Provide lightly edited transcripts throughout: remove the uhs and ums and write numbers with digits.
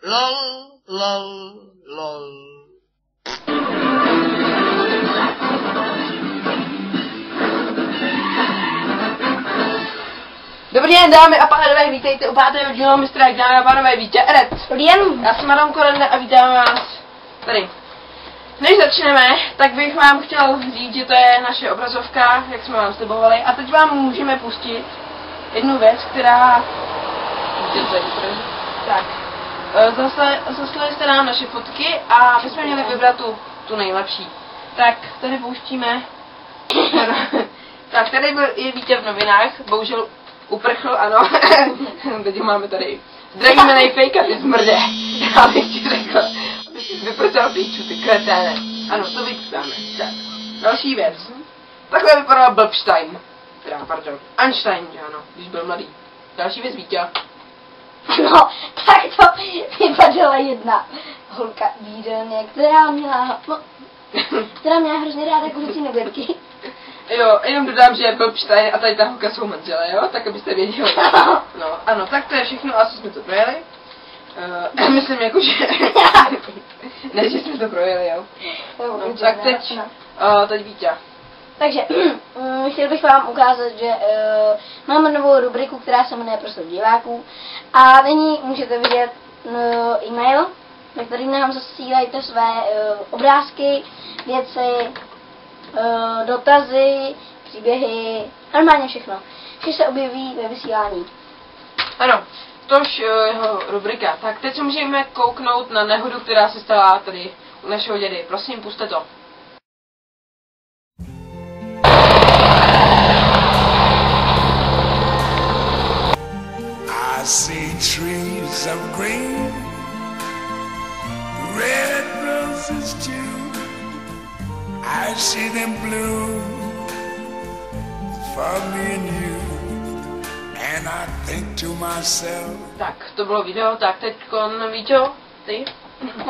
Lol, lol, lol. Dobrý den, dámy a pánové, vítejte u 5. dílu Mistra, dámy a pánové, vítě Eret. Dobrý den. Já jsem Adam Korenda a vítám vás tady. Než začneme, tak bych vám chtěl říct, že to je naše obrazovka, jak jsme vám slibovali, a teď vám můžeme pustit jednu věc, která... Tak, zaslali jste nám naše fotky a my jsme měli vybrat tu nejlepší. Tak, tady pouštíme... Tak, tady je Vítě v novinách, bohužel uprchl, ano. Teď máme tady. Zdravíme nejfejka, ty smrdě. Já bych ti řekl, aby jsi vyprcal píču, ty kreténe. Ano, to vypsáme. Tak, další věc. Takhle vypadal Blbstein. Teda, pardon, Einstein, že ano, když byl mladý. Další věc, Vítě. No, tak to vypadala jedna holka výdelně, která měla hrozně ráda kuřecí nuggetky. Jo, jenom dodám, že Blbstein a tady ta holka jsou manželé, jo? Tak abyste věděli. No, ano, tak to je všechno, asi jsme to projeli. Myslím jako, že... ne, že jsme to projeli, jo? No, tak teď Vítě. Takže, chtěl bych vám ukázat, že máme novou rubriku, která se jmenuje Prostor diváků. A nyní můžete vidět e-mail, ve který nám zasílejte své obrázky, věci, dotazy, příběhy, normálně všechno. Vše se objeví ve vysílání. Ano, tož jeho rubrika. Tak teď se můžeme kouknout na nehodu, která se stala tady u našeho dědy. Prosím, puste to. I see trees of green, red roses too. I see them blue for me and you, and I think to myself. Tak, to bylo video, tak teď Víťo, ty.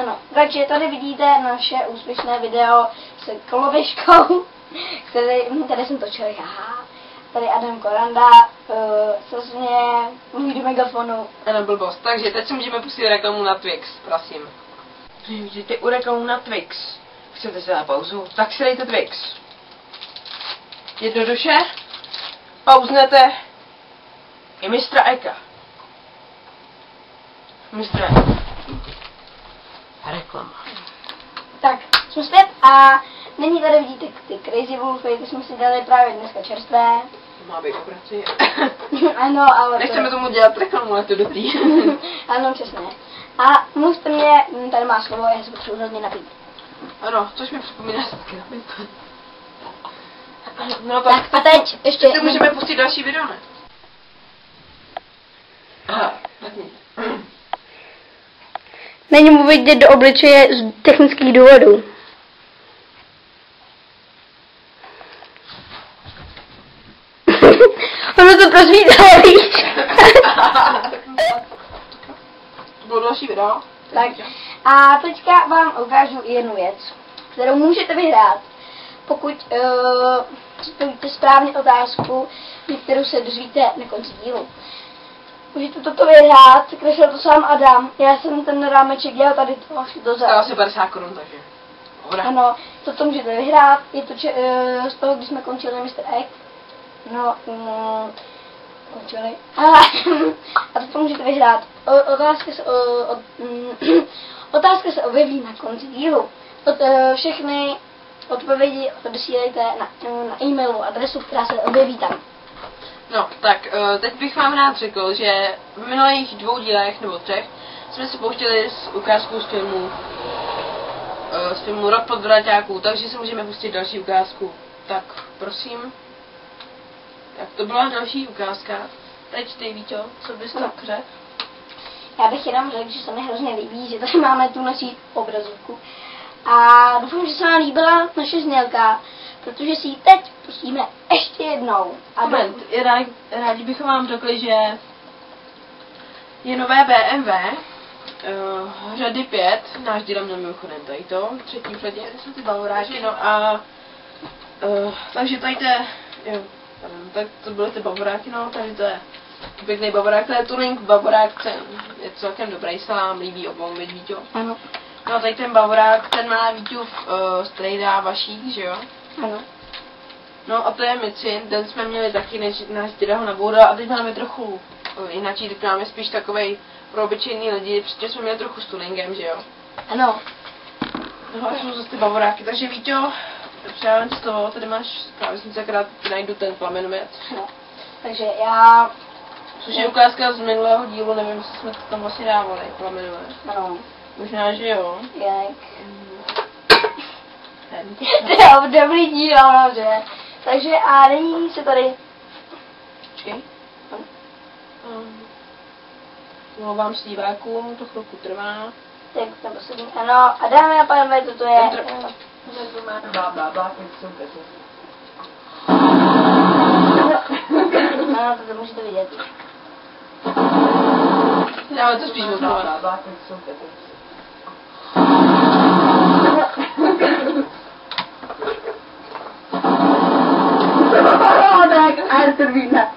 Ano, takže tady vidíte naše úspěšné video s koloběžkou, které jsem točil já. Tady Adam Koranda, sosně mluví do megafonu. Ano, blbost. Takže teď si můžeme pustit reklamu na Twix, prosím. Vidíte u reklamu na Twix. Chcete si dát pauzu? Tak si dejte Twix. Jednoduše pauznete i mistra Eka. Mistra Eka. Reklama. Tak, jsme zpět a nyní tady vidíte ty Crazy Wolfy, ty jsme si dali právě dneska čerstvé. Má být obrací. Ano, ale... Nechceme tomu dělat reklamu, ale to dotý. Ano, přesně. A mluvte mě, tady má slovo, já se potřebuji hrozně napít. Ano, což mi připomíná taky napít. No tak a teď ještě... si můžeme pustit další video, ne? Aha, tak nic. Není mu vidět do obličeje z technických důvodů. Ono to prozvítalo, víš? To bylo další video. Tak. A teďka vám ukážu jednu věc, kterou můžete vyhrát, pokud odpovíte správně otázku, kterou se dozvíte na konci dílu. Můžete toto vyhrát, kreslil to sám Adam. Já jsem ten rámeček dělal tady dozadu. To asi 50 korun, takže. Hoda. Ano, toto můžete vyhrát. Je to z toho, když jsme končili Mr. Egg. No, končili. A toto můžete vyhrát. Otázka se objeví na konci dílu. Všechny odpovědi odesílejte na e-mailu adresu, která se objeví tam. No, tak teď bych vám rád řekl, že v minulých 2 dílech, nebo 3, jsme si pouštěli s ukázkou z filmu Rok podvraťáků, takže si můžeme pustit další ukázku. Tak, prosím. Tak to byla další ukázka. Teď ty, Víťo, co bys to řekl? Já bych jenom řekl, že se mi hrozně líbí, že tady máme tu naši obrazovku. A doufám, že se vám líbila naše znělka, protože si ji teď pustíme ještě jednou. Moment, rádi bychom vám řekli, že je nové BMW řady 5, náš díl měl mimochodem tady to, třetí v řadě, jsou ty bavoráky, no a takže tady to je, jo, tak to byly ty bavoráky, no, tady to je Pěkný bavorák, to je tuning bavorák, ten je celkem dobrý, se vám líbí obou, vidíte? Ano. No tady ten bavorák, ten má Víťův strejda vašík, že jo? Ano. No a to je Micin, ten jsme měli taky, než náš děda ho naboudal a teď máme trochu jináčí, teď máme spíš takovej pro obyčejný lidi, protože jsme měli trochu s tuningem, že jo? Ano. No a jsou zase ty bavoráky, takže Víťo, přávam z toho, tady máš klávesnice, akorát najdu ten plamenomec. No. Takže já... Což je ukázka z minulého dílu, nevím, jestli jsme to tam vlastně dávali, plamenomec. Ano. Možná, že jo. Jak? To je dobrý díl, ano, že? Takže a nyní se tady... Počkej. Mluvám s divákům, to chvilku trvá. Tak tam poslední, ano. A dámy a pánové, toto je... Ano, to můžete vidět. Já to spíš odmluvám. Tak, Artur vína.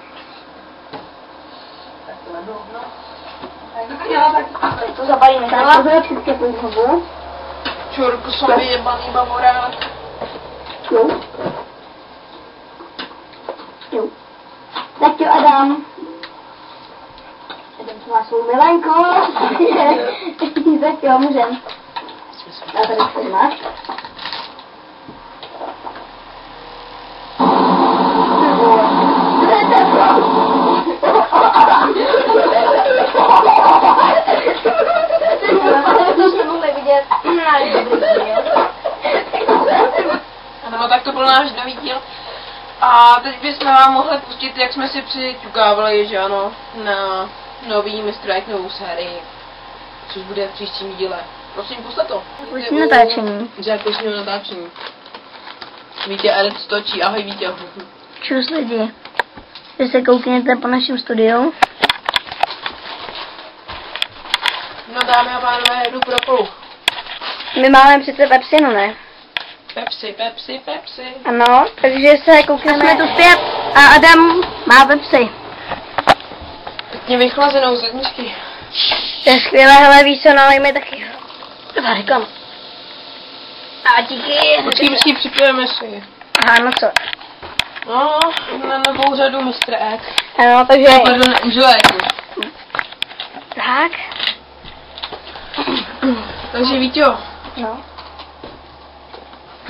Tak to zabalíme. Tam to všechny půjdu. Čurku jsou vyjebaný bavorák. Jo. Jo. Tak jo, Adam. Adam má svou milenko. Tak jo, můžem. Já tady to máš. Ano, tak to byl náš nový díl. A teď bychom vám mohli pustit, jak jsme si přiťukávali, že ano, na nový Mr. Right novou sérii, což bude v příštím díle. Prosím, pusťte to. Pustím natáčení. Zákulisního natáčení. Vítě Ernst točí, ahoj Vítě. Čus lidi. Vy se koukněte po našem studiu. No dámy a pánové, jdu pro polu. My máme přece Pepsi, no ne? Pepsi, Pepsi, Pepsi. Ano, takže se koukneme. Jsme tu zpět a Adam má Pepsi. Pěkně vychlazenou z ledničky. To je skvělé, hele, víš co, nalejme taky. Dobrá, reklama. A díky. Počkej, připijeme si. Aha, no co? No, na novou řadu Mr. Egg. Ano, takže... Pardon, Angela. Tak. Takže Víťo, No,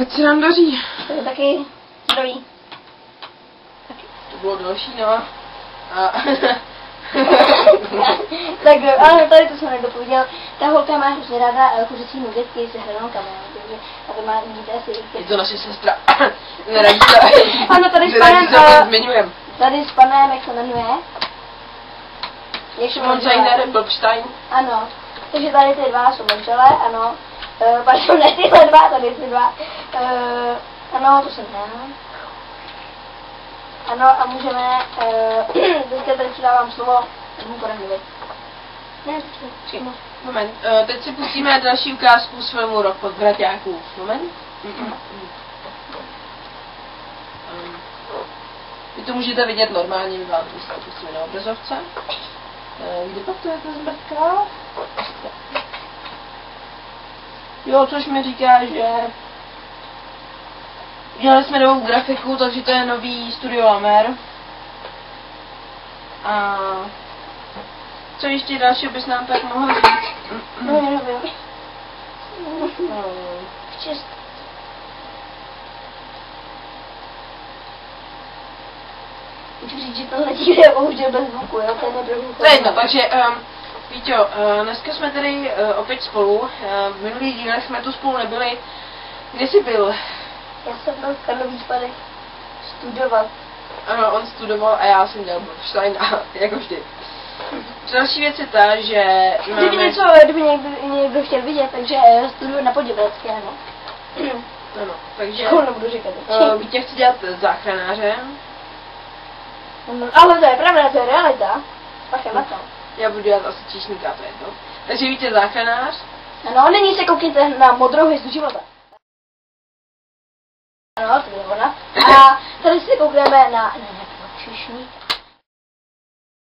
ať se nám daří. to je taky dobrý. To bylo další, no. A... Tak, ale tady to jsem nedopověděl. Ta holka má hrozně ráda kuřecí nugetky se hranolkami, takže a to má vidíte asi. Je to naše sestra. Neradí se. Ano, tady s Neradí panem, se, to zmiňujem. tady s panem, jak se jmenuje? Šimon Zajner, Blbstein. Ano, takže tady ty dva jsou manželé, ano. Pardon, ne tyhle dva, tady ty dva. Ano, to jsem já. Ano, a můžeme, teďka tady předávám slovo Koranovi. Ne, přímo. Moment, teď si pustíme další ukázku z filmu Rok od Braťáků. Moment. Vy to můžete vidět normálně, my vám to pustíme na obrazovce. Kde pak to je ta zmrtka? Jo, což mi říká, že dělali jsme novou grafiku, takže to je nový Studio Lamer. A co ještě dalšího bys nám tak mohl říct? No, já nevím. Čest. Můžu říct, že tohle díl je bohužel bez zvuku, jo, to je nedobrý. To je jedno, takže Víťo, dneska jsme tady opět spolu. V minulých dílech jsme tu spolu nebyli. Kde jsi byl? Já jsem byl v Karlových Varech studovat. Ano, on studoval a já jsem dělal Blbstein a jako vždy. Další věc je ta, že Kdyby něco, kdyby někdo chtěl vidět, takže studuju na Poděbradské, ano. Ano, takže Školu nebudu říkat. Vítě chce dělat záchranáře. Ale to je pravda, to je realita. Pak je na to. Já budu dělat asi číšníka, to je to. Takže Vítě záchranář. Ano, nyní se koukněte na modrou hvězdu života. Ano, to je ona. A tady si koukneme na číšníka.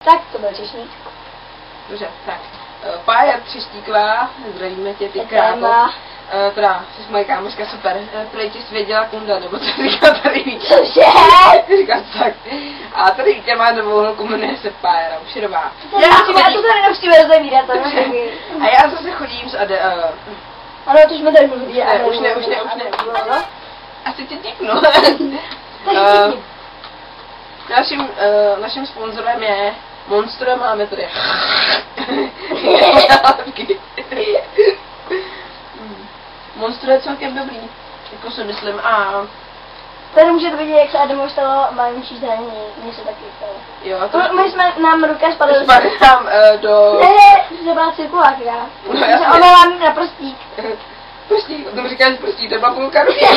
Tak, to byl češník. Dobře, tak. Pája Třeštíková, zdravíme tě, ty krávo. Téma. Teda, jsi moje kámoška, super. Prej ti svěděla kunda, nebo co říká tady Vítě? Cože? Říká to tak. A tady Vítě má novou holku, jmenuje se Pája Raušerová. Já to tady nemusíme rozevírat, to nevím. A já zase chodím s Ade... Ano, to jsme tady mluvili. už ne. Asi tě tipnu. Naším sponzorem je Monster, máme tady Monster je celkem dobrý, jako si myslím, a... Tady můžete vidět, jak se Adamu stalo malinčí zranění, mně se taky stalo. Jo, to... My jsme, nám ruka spadla do... Ne, to byla cirkuláka. No jasně. Ona mám na prstík. Prstík, o tom říkáš prstík, to byla půlka ruky.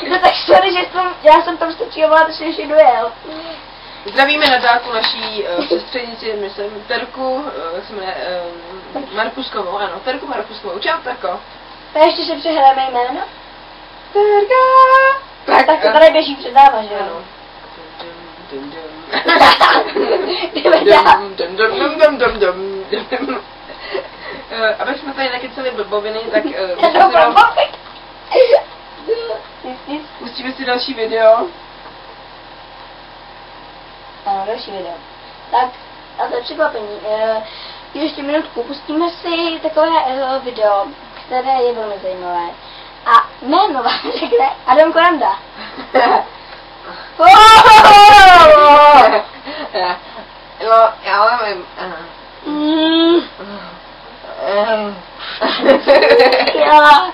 No tak sorry, že já jsem tam stačila, to ještě dojel. Zdravíme na dálku naší sestřenici, myslím, Terku, jak se jmenuje, Marpuskovou, ano, Terku Marpuskovou. Čau, Terko. A ještě si přehráme jméno? Terka! Tak to tady běží před náma, že ano. Aby jsme tady nekecali blboviny, tak pustíme si další video. Ano, další video. Tak, a to je překvapení. Ještě minutku, pustíme si takové video, které je velmi zajímavé. A jméno vám řekne Adam Koranda. No, já nevím. Já.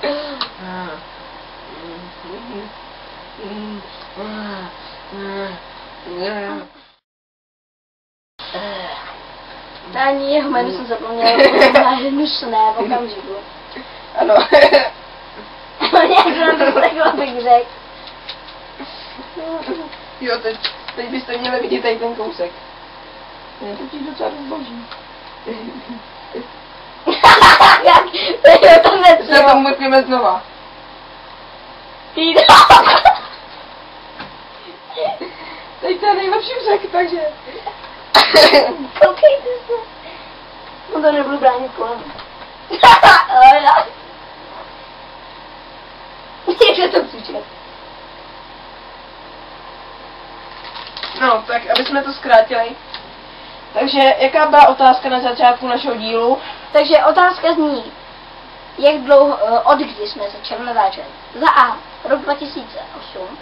Ani jeho jméno jsem zapomněla, to hnusné v okamžiku. Ano. Nějak jsem to takhle bych řekl. Jo, teď byste měli vidět tady ten kousek. Je to ti docela rozboží. Jak to Se to mrkneme znova. Teď to je nejlepší vzek, takže... Koukejte se. No to nebudu bránit kolem. Jak to křičet? No, tak aby jsme to zkrátili. Takže, jaká byla otázka na začátku našeho dílu? Takže otázka zní, jak dlouho, od kdy jsme začali natáčet? Za A, rok 2008,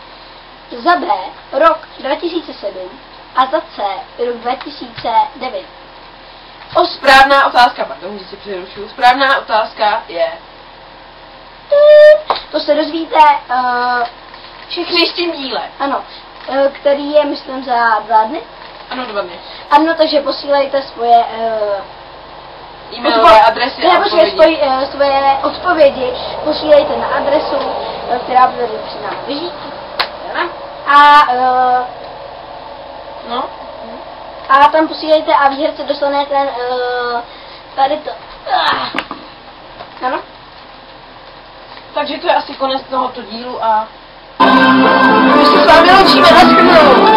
za B, rok 2007 a za C, rok 2009. Správná otázka, pardon, že si přerušu. Správná otázka je... To se dozvíte Všechny s tím díle. ano, který je, myslím, za 2 dny. Ano, 2 dny. Ano, takže posílejte svoje e-mailové adresy a odpovědi. Svoje odpovědi posílejte na adresu, která bude při nám běží. A no? A tam posílejte a výherce dostane ten tady to. Ano? Takže to je asi konec tohoto dílu a my se s vámi loučíme, naschledanou.